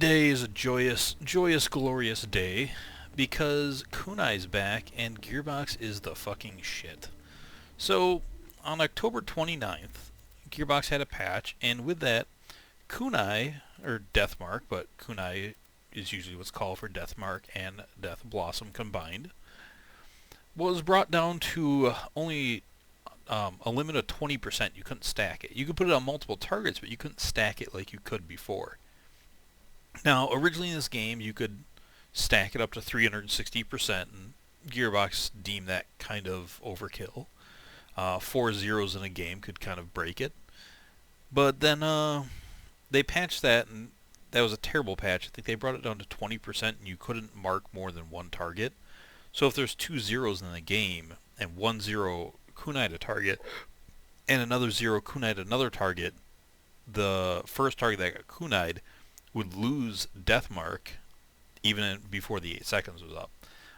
Today is a joyous, joyous, glorious day because Kunai's back and Gearbox is the fucking shit. So, on October 29th, Gearbox had a patch, and with that, Kunai, or Deathmark, but Kunai is usually what's called for Deathmark and Death Blossom combined, was brought down to only a limit of 20%. You couldn't stack it. You could put it on multiple targets, but you couldn't stack it like you could before. Now, originally in this game, you could stack it up to 360%, and Gearbox deemed that kind of overkill. 4 zeros in a game could kind of break it. But then they patched that, and that was a terrible patch. I think they brought it down to 20%, and you couldn't mark more than one target. So if there's 2 zeros in the game, and 1 0 kunai to target, and another 0 kunai to another target, the first target that got kunai'd would lose Deathmark even before the 8 seconds was up.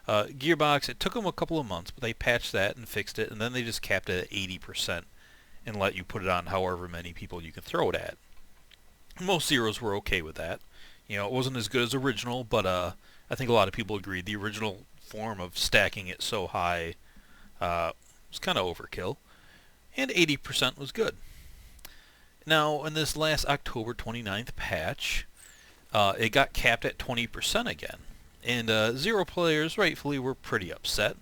Gearbox, it took them a couple of months, but they patched that and fixed it, and then they just capped it at 80% and let you put it on however many people you can throw it at. Most zeros were okay with that. You know, it wasn't as good as original, but I think a lot of people agreed the original form of stacking it so high was kind of overkill, and 80% was good. Now, in this last October 29th patch, it got capped at 20% again. And Zero players rightfully were pretty upset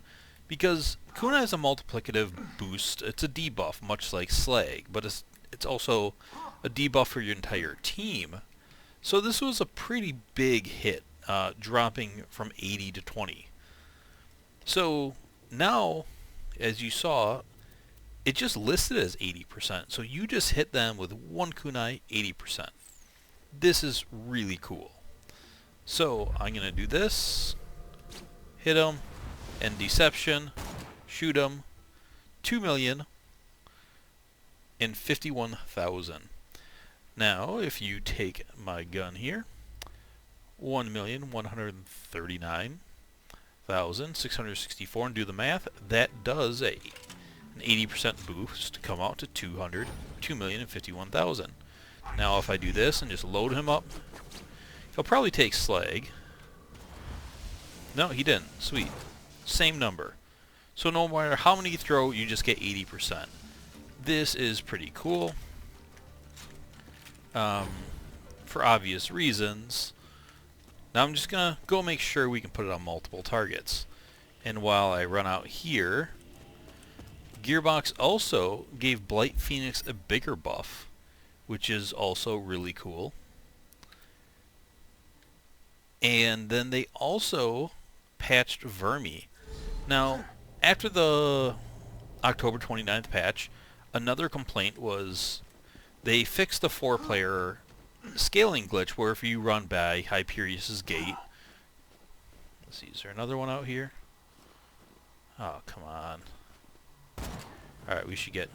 because Kunai is a multiplicative boost. It's a debuff, much like Slag, but it's also a debuff for your entire team. So this was a pretty big hit, dropping from 80 to 20. So now, as you saw, it just listed as 80%. So you just hit them with one kunai 80%. This is really cool. So I'm going to do this. Hit them. End deception. Shoot them. 2,051,000. Now, if you take my gun here, 1,139,664, and do the math, that does an 80% boost to come out to 2,051,000. Now if I do this and just load him up, he'll probably take Slag. No, he didn't. Sweet. Same number. So no matter how many you throw, you just get 80%. This is pretty cool. For obvious reasons. Now I'm just going to go make sure we can put it on multiple targets. And while I run out here, Gearbox also gave Blight Phoenix a bigger buff, which is also really cool. And then they also patched Vermi. Now, after the October 29th patch, another complaint was they fixed the 4-player scaling glitch where if you run by Hyperious's gate... Let's see, is there another one out here? Oh, come on. Alright, we should get...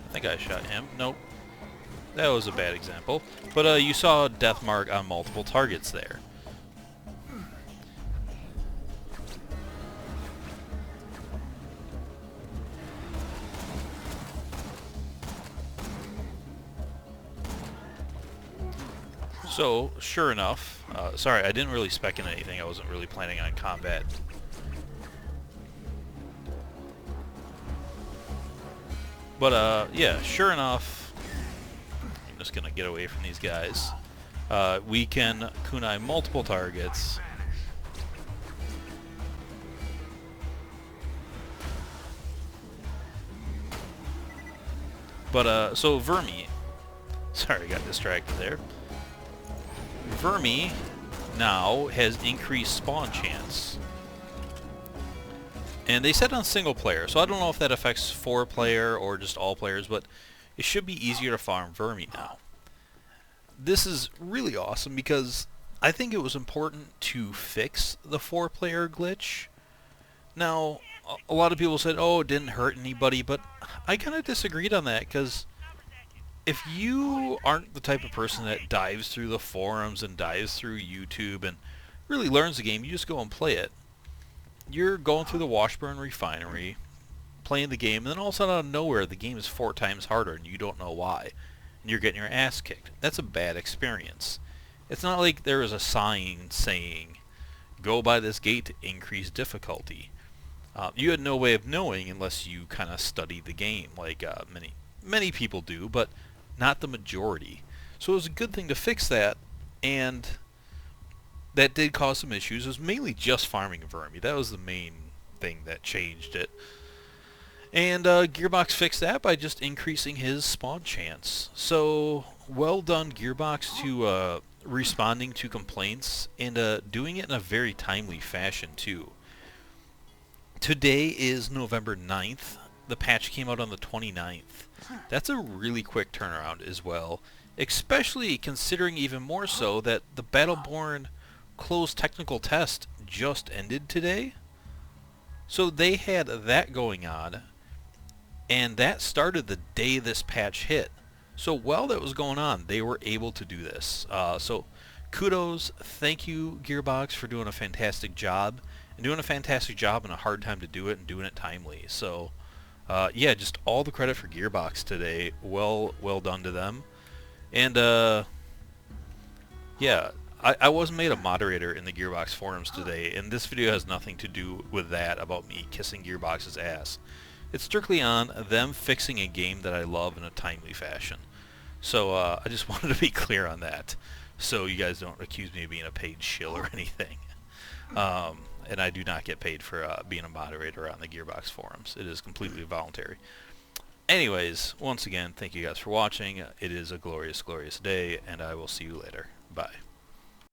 I think I shot him. Nope. That was a bad example. But you saw Deathmark on multiple targets there. So, sure enough, sorry, I didn't really spec in anything. I wasn't really planning on combat. But, yeah, sure enough, I'm just going to get away from these guys. We can kunai multiple targets. But, so Vermi, sorry, I got distracted there. Vermi now has increased spawn chance. And they said on single player, so I don't know if that affects 4-player or just all players, but it should be easier to farm Vermi now. This is really awesome because I think it was important to fix the 4-player glitch. Now, a lot of people said, oh, it didn't hurt anybody, but I kind of disagreed on that because if you aren't the type of person that dives through the forums and dives through YouTube and really learns the game, you just go and play it. you're going through the Washburn refinery, playing the game, and then all of a sudden out of nowhere, the game is 4 times harder, and you don't know why. And you're getting your ass kicked. That's a bad experience. It's not like there is a sign saying, go by this gate to increase difficulty. You had no way of knowing unless you kind of studied the game, like many people do, but not the majority. So it was a good thing to fix that, and that did cause some issues. It was mainly just farming Vermi. That was the main thing that changed it. And Gearbox fixed that by just increasing his spawn chance. So, well done, Gearbox, to responding to complaints and doing it in a very timely fashion, too. Today is November 9th. The patch came out on the 29th. That's a really quick turnaround as well, especially considering even more so that the Battleborn closed technical test just ended today. So they had that going on, and that started the day this patch hit. So while that was going on, they were able to do this. So kudos, thank you Gearbox for doing a fantastic job, and doing a fantastic job in a hard time to do it and doing it timely. So yeah, just all the credit for Gearbox today. Well done to them. And yeah, I was made a moderator in the Gearbox forums today, and this video has nothing to do with that, about me kissing Gearbox's ass. It's strictly on them fixing a game that I love in a timely fashion. So I just wanted to be clear on that, so you guys don't accuse me of being a paid shill or anything. And I do not get paid for being a moderator on the Gearbox forums. It is completely voluntary. Anyways, once again, thank you guys for watching. It is a glorious, glorious day, and I will see you later. Bye.